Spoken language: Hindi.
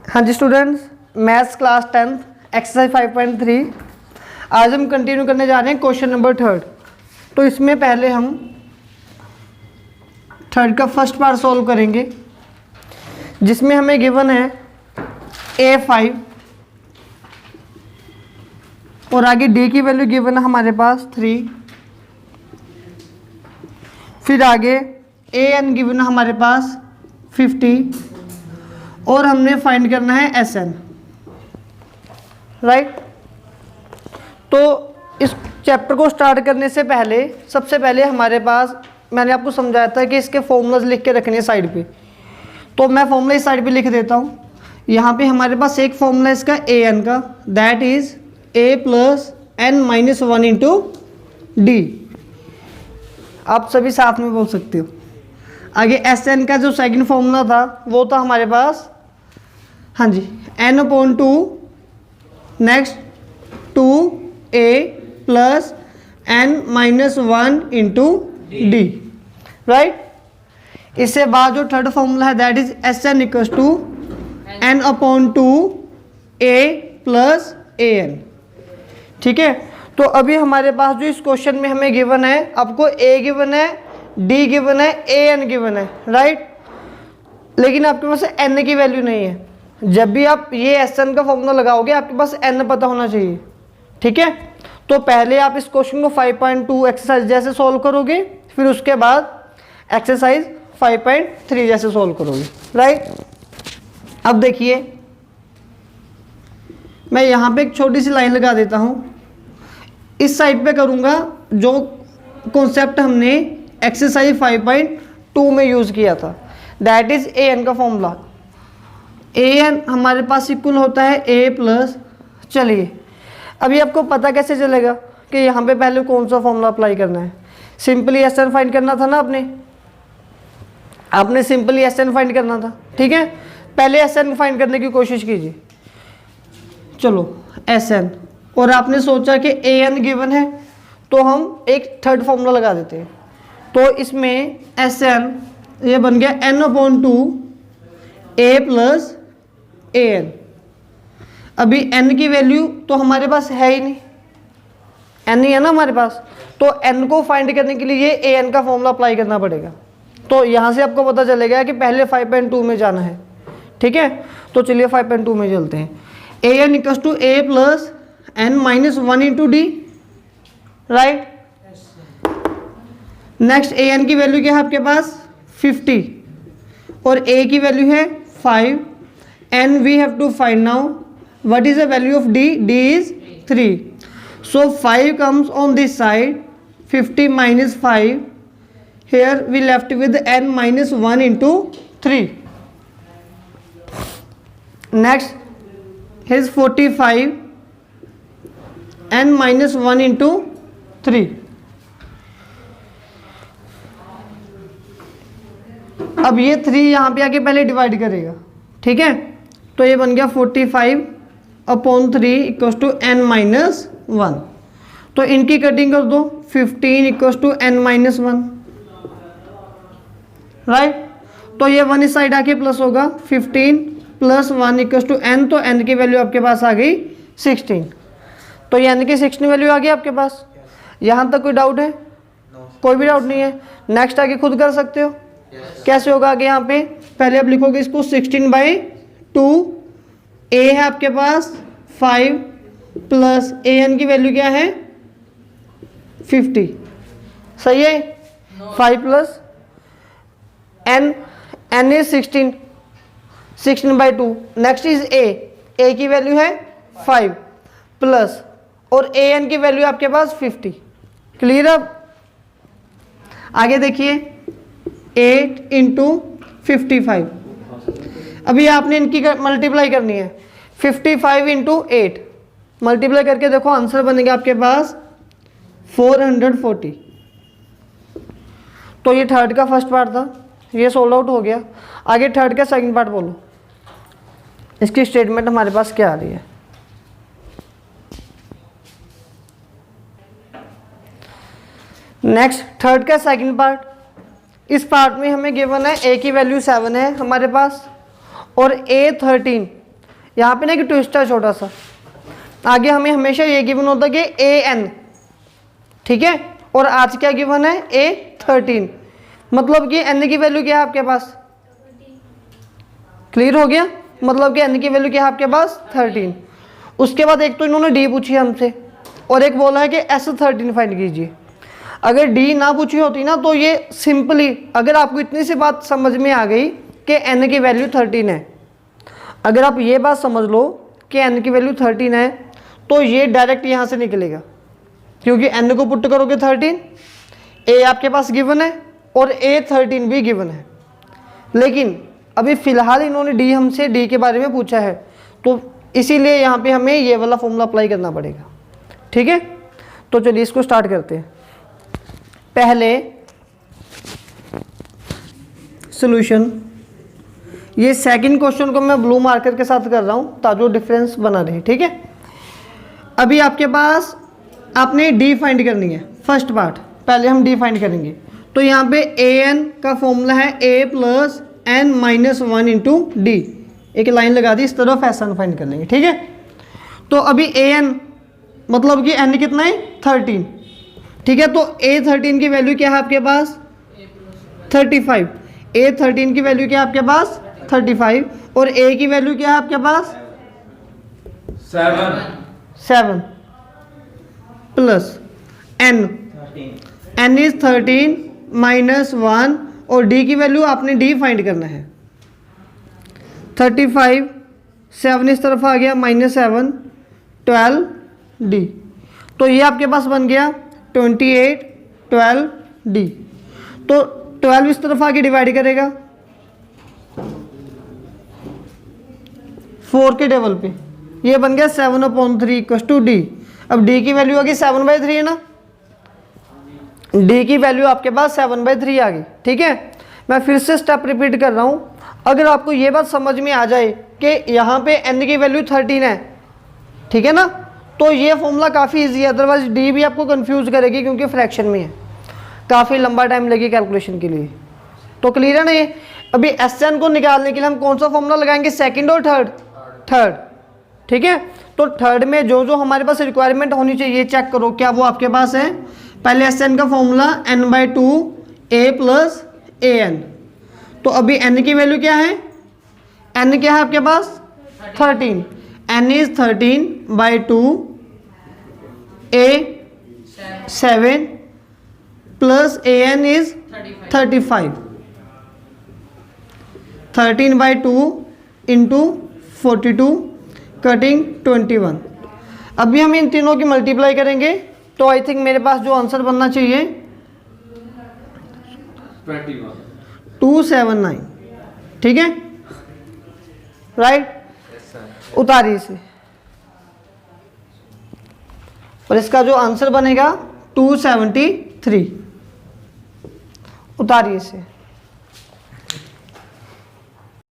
हाँ जी students, maths class 10th exercise 5.3 आज हम कंटिन्यू करने जा रहे हैं क्वेश्चन नंबर 3। तो इसमें पहले हम थर्ड का फर्स्ट पार्ट सॉल्व करेंगे, जिसमें हमें गिवन है A5 और आगे D की वैल्यू गिवन है हमारे पास 3। फिर आगे AN गिवन है हमारे पास 50 और हमने फाइंड करना है SN, राइट। तो इस चैप्टर को स्टार्ट करने से पहले सबसे पहले हमारे पास मैंने आपको समझाया था कि इसके फॉर्मूलाज लिख के रखने हैं साइड पे। तो मैं फॉर्मूला इस साइड पे लिख देता हूँ। यहाँ पे हमारे पास एक फॉर्मूला इसका AN का, that is A plus N minus 1 into D। आप सभी साथ में बोल सकते हो। आगे SN का जो सेकंड फॉर्मूला था वो था हमारे पास, हाँ जी, N/2 next 2A plus N minus 1 into D, right. इससे बाद जो थर्ड फॉर्मूला है that is SN equals to N/2A plus AN, ठीक है। तो अभी हमारे पास जो इस क्वेश्चन में हमें गिवन है, आपको A गिवन है, D गिवन है, AN गिवन है, राइट। लेकिन आपके पास N की वैल्यू नहीं है। जब भी आप ये SN का फॉर्मूला लगाओगे आपके पास N पता होना चाहिए, ठीक है। तो पहले आप इस क्वेश्चन को 5.2 एक्सरसाइज जैसे सॉल्व करोगे, फिर उसके बाद एक्सरसाइज 5.3 जैसे सॉल्व करोगे, राइट। अब देखिए, मैं यहाँ पे एक छोटी सी लाइन लगा देता हूँ। इस साइड पे करूँगा जो कॉन्सेप्ट हमने एक्सरसाइज 5.2 में यूज़ किया था, दैट इज AN का फॉर्मूला। AN हमारे पास इक्वल होता है A प्लस, चलिए अभी आपको पता कैसे चलेगा कि यहाँ पे पहले कौन सा फॉर्मूला अप्लाई करना है। सिंपली SN फाइंड करना था ना आपने सिंपली SN फाइंड करना था, ठीक है। पहले SN फाइंड करने की कोशिश कीजिए। चलो SN, और आपने सोचा कि AN गिवन है तो हम एक थर्ड फॉर्मूला लगा देते हैं। तो इसमें SN ये बन गया N/2 A प्लस AN। अभी N की वैल्यू तो हमारे पास है ही नहीं, N ही है ना हमारे पास। तो N को फाइंड करने के लिए ये AN का फॉर्मूला अप्लाई करना पड़ेगा। तो यहाँ से आपको पता चलेगा कि पहले 5.2 में जाना है, ठीक है। तो चलिए 5.2 में चलते हैं। AN equals to A plus N minus 1 into D, right. Next AN की वैल्यू क्या है आपके पास 50 और A की वैल्यू है 5 and we have to find now what is the value of D. D is 3, so 5 comes on this side, 50 minus 5, here we left with N minus 1 into 3. Next here is 45 N minus 1 into 3. अब ये 3 यहाँ पे आके पहले डिवाइड करेगा, ठीक है। तो ये बन गया 45/3 इक्वल्स टू N माइनस 1। तो इनकी कटिंग कर दो, 15 equals to N minus 1, right. तो ये 1 इस साइड आके प्लस होगा, 15 प्लस 1 इक्वल्स टू N। तो N की वैल्यू आपके पास आ गई 16। तो ये N की 16 वैल्यू आ गई आपके पास। यहाँ तक कोई डाउट है? कोई भी डाउट नहीं है। नेक्स्ट आगे खुद कर सकते हो। कैसे होगा आगे? यहाँ पे पहले आप लिखोगे इसको 16/2, A है आपके पास 5 प्लस AN की वैल्यू क्या है 50, सही है। 5 plus N is 16/2। Next is A की वैल्यू है 5 प्लस और AN की वैल्यू आपके पास 50। क्लियर? अब आगे देखिए 8 इंटू 55। अभी आपने इनकी मल्टीप्लाई करनी है, 55 इंटू 8 मल्टीप्लाई करके देखो, आंसर बनेगा आपके पास 440। तो ये थर्ड का फर्स्ट पार्ट था, ये सोल्ड आउट हो गया। आगे थर्ड का सेकंड पार्ट बोलो, इसकी स्टेटमेंट हमारे पास क्या आ रही है। नेक्स्ट थर्ड का सेकंड पार्ट, इस पार्ट में हमें गिवन है A की वैल्यू 7 है हमारे पास और A 13 यहाँ पे ना एक ट्विस्ट है छोटा सा, आगे हमें हमेशा ये गिवन होता है कि an, ठीक है, और आज क्या गिवन है A13, मतलब कि n की वैल्यू क्या है आपके पास, क्लियर हो गया, मतलब कि n की वैल्यू क्या है आपके पास 13। उसके बाद एक तो इन्होंने d पूछी हमसे और एक बोला है कि S13 फाइंड कीजिए। अगर d ना पूछी होती ना तो ये सिंपली, अगर आपको इतनी सी बात समझ में आ गई कि n की वैल्यू 13 है, अगर आप ये बात समझ लो कि n की वैल्यू 13 है तो ये डायरेक्ट यहाँ से निकलेगा, क्योंकि n को पुट करोगे 13, a आपके पास गिवन है और A13 भी गिवन है। लेकिन अभी फ़िलहाल इन्होंने d हमसे d के बारे में पूछा है, तो इसीलिए यहाँ पे हमें ये वाला फॉर्मूला अप्लाई करना पड़ेगा, ठीक है। तो चलिए इसको स्टार्ट करते हैं। पहले सॉल्यूशन, ये सेकंड क्वेश्चन को मैं ब्लू मार्कर के साथ कर रहा हूँ ताकि डिफरेंस बना रहे, ठीक है। अभी आपके पास आपने डी फाइंड करनी है, फर्स्ट पार्ट पहले हम डी फाइंड करेंगे। तो यहाँ पे an का फॉर्मूला है a plus n minus 1 into D, एक लाइन लगा दी, इस तरफ Sn फाइंड कर लेंगे, ठीक है। तो अभी an मतलब कि n कितना है 13, ठीक है। तो A13 की वैल्यू क्या है आपके पास 35, A13 की वैल्यू क्या है आपके पास 35, और a की वैल्यू क्या है आपके पास 7 प्लस n इज 13 माइनस 1, और d की वैल्यू आपने d फाइंड करना है 35, 7 इस तरफ आ गया माइनस 7, 12 d, तो ये आपके पास बन गया 28, 12 d। तो 12 इस तरफ आके डिवाइड करेगा 4 के टेबल पे, ये बन गया 7/3 इक्वल टू डी। अब d की वैल्यू आ गई 7/3 है ना, d की वैल्यू आपके पास 7/3 आ गई, ठीक है। मैं फिर से स्टेप रिपीट कर रहा हूँ। अगर आपको ये बात समझ में आ जाए कि यहाँ पे n की वैल्यू 13 है, ठीक है ना, तो ये फॉर्मूला काफ़ी इजी है। अदरवाइज d भी आपको कंफ्यूज करेगी क्योंकि फ्रैक्शन में है, काफ़ी लंबा टाइम लगेगा कैलकुलेशन के लिए। तो क्लियर है ना ये। अभी Sn को निकालने के लिए हम कौन सा फॉर्मूला लगाएंगे, सेकंड और थर्ड, ठीक है। तो थर्ड में जो जो हमारे पास रिक्वायरमेंट होनी चाहिए चेक करो क्या वो आपके पास है। पहले Sn का formula n/2 a plus an, तो अभी n की वैल्यू क्या है, n क्या है आपके पास 13, n is 13/2 a 7 plus an is 35, 13/2 into 42 cutting 21। अभी हम इन तीनों की मल्टीप्लाई करेंगे तो आई थिंक मेरे पास जो आंसर बनना चाहिए 279, ठीक है, राइट। उतारिए इसे, और इसका जो आंसर बनेगा 273, उतारिए इसे।